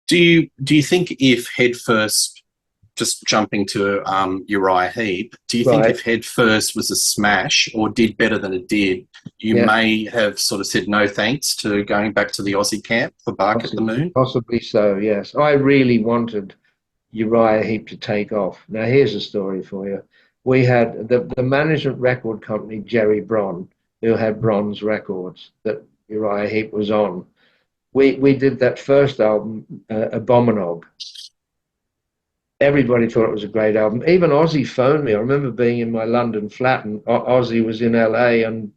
Do you think if Head First, just jumping to Uriah Heep, do you think Right. if Head First was a smash or did better than it did, you Yeah. may have sort of said no thanks to going back to the Aussie camp for Bark at the Moon? Possibly so, yes. I really wanted Uriah Heep to take off. Now, here's a story for you. We had the management record company, Jerry Bron, who had Bronze Records that Uriah Heep was on. We did that first album, Abominog. Everybody thought it was a great album. Even Ozzy phoned me. I remember being in my London flat, and Ozzy was in LA, and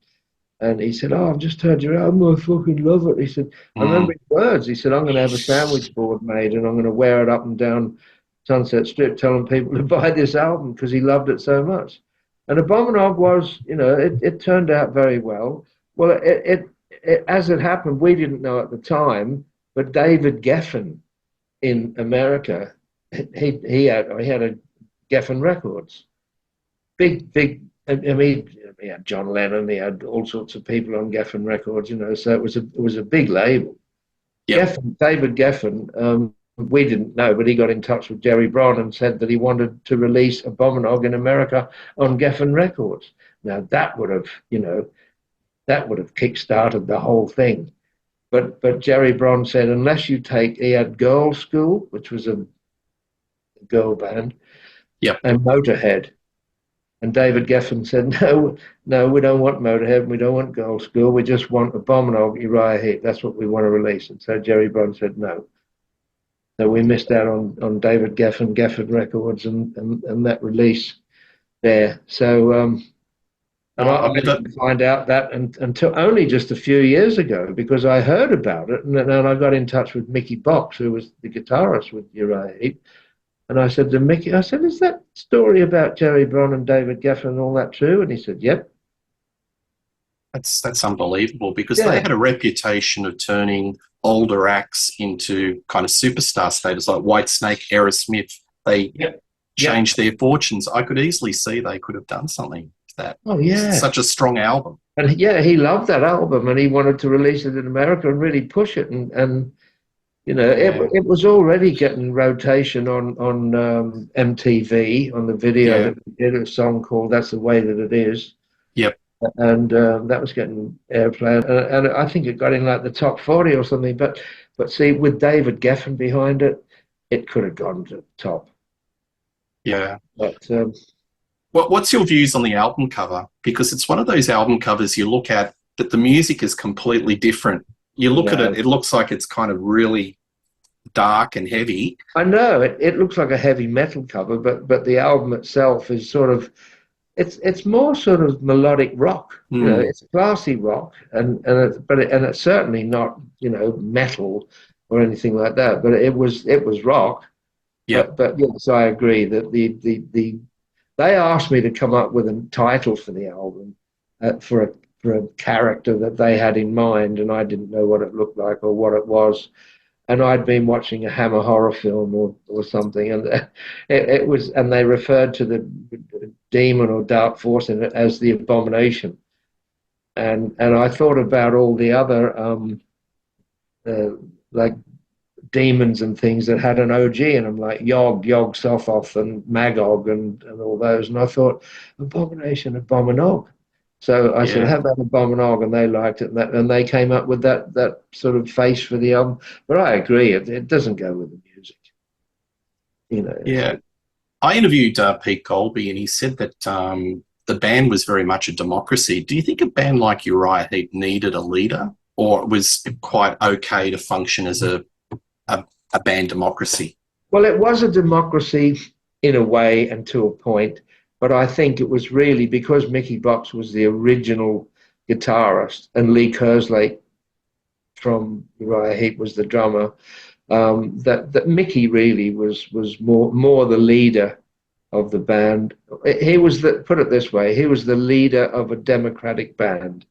he said, "Oh, I've just heard your album. I fucking love it." He said, "I remember Mm. his words." He said, "I'm going to have a sandwich board made, and I'm going to wear it up and down Sunset Strip, telling people to buy this album because he loved it so much." And Abominog was, it turned out very well. Well, as it happened, we didn't know at the time, but David Geffen in America, he had a Geffen Records, big. I mean, he had John Lennon, he had all sorts of people on Geffen Records, so it was a big label. Yep. David Geffen, we didn't know, but he got in touch with Jerry Bron and said that he wanted to release Abominog in America on Geffen Records. Now that would have kick-started the whole thing. But Jerry Bron said, unless you take, he had Girl School, which was a girl band, Yep. and Motorhead. And David Geffen said, no, no, we don't want Motorhead, we don't want Girl School, we just want Abominog, Uriah Heep. That's what we want to release. And so Jerry Bron said no. So we missed out on David Geffen Records, and that release there. So and I didn't find out that until only just a few years ago, because I heard about it, and then I got in touch with Mickey Box, who was the guitarist with Uriah Heep. And I said to Mickey, I said, "Is that story about Jerry Bron and David Geffen and all that true?" And he said, "Yep." That's unbelievable because they Yeah, had a reputation of turning older acts into kind of superstar status, like Whitesnake, Aerosmith. They yep, yep. changed their fortunes. I could easily see they could have done something with that. Oh, It's yeah. such a strong album. And yeah, he loved that album, and he wanted to release it in America and really push it. And Yeah, it was already getting rotation on MTV on the video yeah, that we did, a song called "That's the Way That It Is." yep. And that was getting airplay, and I think it got in like the top 40 or something. But see, with David Geffen behind it, it could have gone to the top. Yeah. But What's your views on the album cover? Because it's one of those album covers you look at that the music is completely different. You look at no, it, it looks like it's kind of really dark and heavy. I know it looks like a heavy metal cover, but the album itself is sort of, it's more sort of melodic rock. Hmm. It's classy rock, and it's certainly not metal or anything like that. But it was rock. Yep. But yes, I agree that they asked me to come up with a title for the album, for a character that they had in mind, and I didn't know what it looked like or what it was. And I'd been watching a Hammer horror film or something, and and they referred to the demon or dark force in it as the abomination. And I thought about all the other uh, like demons and things that had an OG in them, like Yog Sothoth, and Magog, and all those. And I thought, abomination, abominog. So I said, Yeah. "How about Abominog?" And they liked it, and they came up with that sort of face for the album. But I agree, it doesn't go with the music. It's Yeah. I interviewed Pete Colby, and he said that the band was very much a democracy. Do you think a band like Uriah Heep needed a leader, or it was quite okay to function as a, a band democracy? well, it was a democracy in a way and to a point, but I think it was really because Mickey Box was the original guitarist and Lee Kerslake from Uriah Heep was the drummer. That Mickey really was more the leader of the band. He was put it this way, he was the leader of a democratic band.